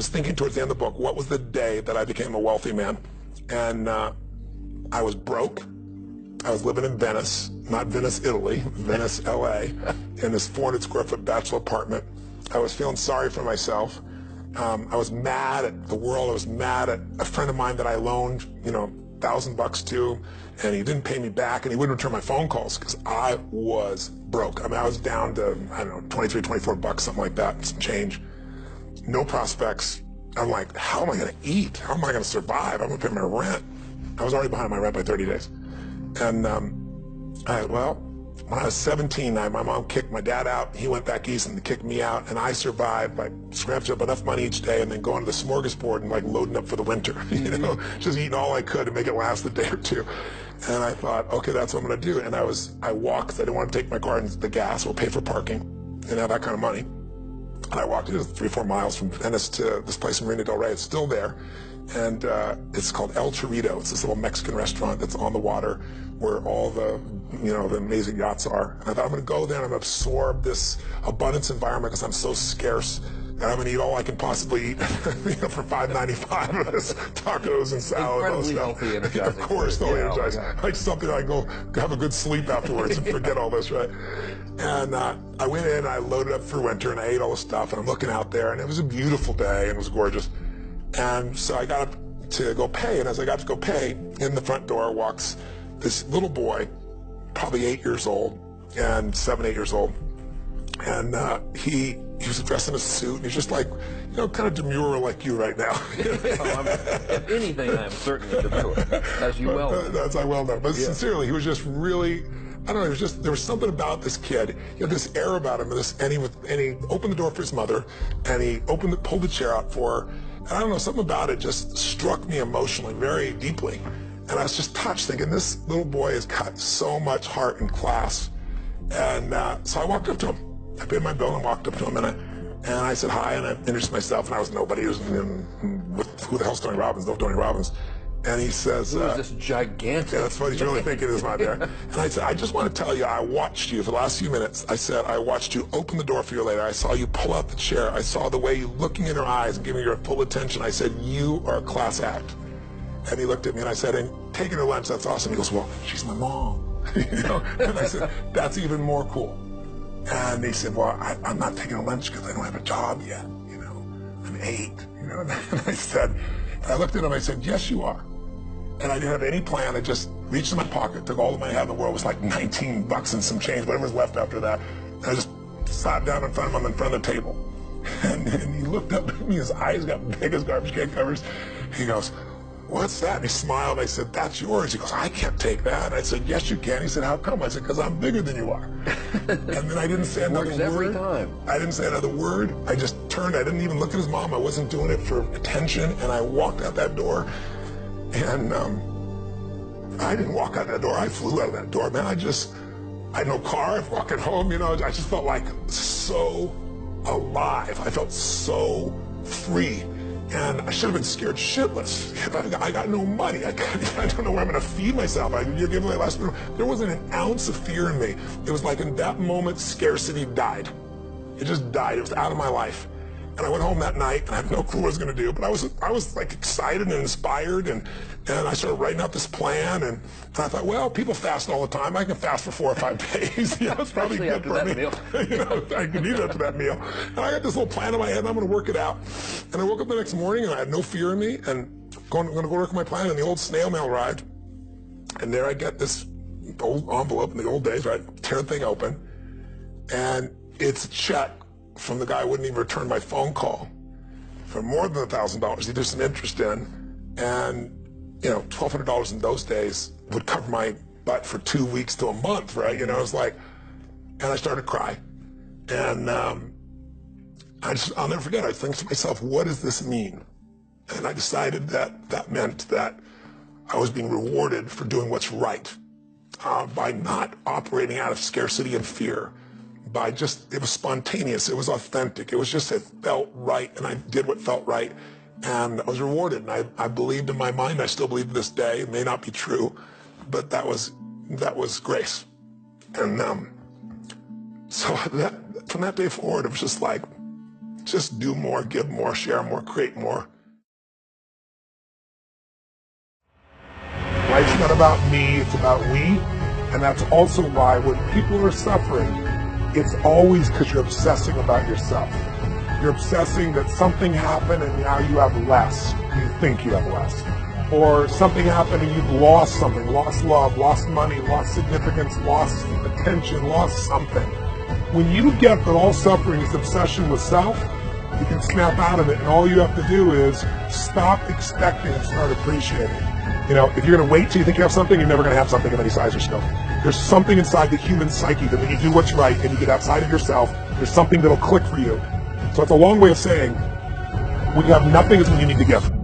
was thinking towards the end of the book, what was the day that I became a wealthy man? And I was broke. I was living in Venice, not Venice, Italy, Venice, LA, in this 400 square foot bachelor apartment. I was feeling sorry for myself. I was mad at the world. I was mad at a friend of mine that I loaned, $1,000 to, and he didn't pay me back, and he wouldn't return my phone calls because I was broke. I mean, I was down to, I don't know, 23, 24 bucks, something like that, some change. No prospects. I'm like, how am I going to eat? How am I going to survive? I'm going to pay my rent. I was already behind my rent by 30 days. And when I was 17, my mom kicked my dad out. He went back east and kicked me out, and I survived by scratching up enough money each day and then going to the smorgasbord and like loading up for the winter, just eating all I could to make it last a day or two. And I thought, okay, that's what I'm going to do. And I walked because I didn't want to take my car and the gas or pay for parking. Didn't have that kind of money. And I walked 3-4 miles from Venice to this place in Marina del Rey. It's still there. And it's called El Torito. It's this little Mexican restaurant that's on the water where all the, the amazing yachts are. And I thought, I'm going to go there and I'm going to absorb this abundance environment because I'm so scarce. And I'm going to eat all I can possibly eat, for $5.95 of this tacos and salad. Incredibly healthy, energizing. Of course, totally energizing. Like something I go have a good sleep afterwards and forget all this, right? And I went in, I loaded up for winter, and I ate all the stuff, and I'm looking out there, and it was a beautiful day, and it was gorgeous. And so I got up to go pay, and as I got to go pay, in the front door walks this little boy, probably 8 years old, and 7, 8 years old. And he was dressed in a suit, and he's just like, kind of demure like you right now. If anything, I'm certainly demure, as you well know. That's I well know. But sincerely, he was just really, I don't know, there was something about this kid, this air about him, and he opened the door for his mother, and he pulled the chair out for her, and I don't know, something about it just struck me emotionally, very deeply. And I was just touched, thinking, this little boy has got so much heart and class. And so I walked up to him. I paid my bill and walked up to him, and I said hi, and I introduced myself, and I was nobody. He was who the hell's Tony Robbins? No Tony Robbins. And he says, who is this gigantic? Yeah, that's what he's really thinking is not there. And I said, I just want to tell you, I watched you for the last few minutes. I said, I watched you open the door for you later. I saw you pull out the chair. I saw the way you looking in her eyes and giving her full attention. I said, you are a class act. And he looked at me, and I said, and taking her lunch, that's awesome. He goes, well, she's my mom. And I said, that's even more cool. And he said, well, I'm not taking a lunch because I don't have a job yet, I'm 8, And I looked at him, I said, yes, you are. And I didn't have any plan. I just reached in my pocket, took all the money I had in the world. It was like 19 bucks and some change, whatever was left after that. And I just sat down in front of him in front of the table. And he looked up at me, his eyes got big as garbage can covers. He goes, what's that? And he smiled, and I said, that's yours. He goes, I can't take that. And I said, yes, you can. He said, how come? I said, because I'm bigger than you are. And then I didn't say another word. Every time. I didn't say another word. I just turned. I didn't even look at his mom. I wasn't doing it for attention. And I walked out that door. And I didn't walk out that door. I flew out of that door, man. I had no car. I was walking home, I just felt like so alive. I felt so free. And I should have been scared shitless. I got no money. I don't know where I'm going to feed myself. You're giving my last meal. There wasn't an ounce of fear in me. It was like in that moment, scarcity died. It just died. It was out of my life. And I went home that night, and I had no clue what I was going to do. But I was like excited and inspired, and I started writing out this plan. And I thought, well, people fast all the time. I can fast for 4 or 5 days. It's probably good for me. Meal. I can eat after that meal. And I got this little plan in my head, and I'm going to work it out. And I woke up the next morning, and I had no fear in me, and I'm going to go work my plan. And the old snail mail arrived, and there I get this old envelope in the old days, right? Tear the thing open, and it's a check from the guy who wouldn't even return my phone call for more than $1,000. He did some interest in, and $1,200 in those days would cover my butt for 2 weeks to a month, right? It was like, and I started to cry, and I'll never forget. I think to myself, what does this mean? And I decided that meant that I was being rewarded for doing what's right, by not operating out of scarcity and fear. It was spontaneous, it was authentic, it felt right, and I did what felt right, and I was rewarded, and I believed in my mind. I still believe to this day. It may not be true, but that was grace. And so from that day forward, it was just like, just do more, give more, share more, create more. Life's not about me, it's about we. And that's also why when people are suffering, it's always because you're obsessing about yourself. You're obsessing that something happened and now you have less. You think you have less. Or something happened and you've lost something, lost love, lost money, lost significance, lost attention, lost something. When you get that all suffering is obsession with self, you can snap out of it, and all you have to do is stop expecting and start appreciating. You know, if you're going to wait till you think you have something, you're never going to have something of any size or scope. There's something inside the human psyche that when you do what's right and you get outside of yourself, there's something that'll click for you. So it's a long way of saying, when you have nothing is when you need to give.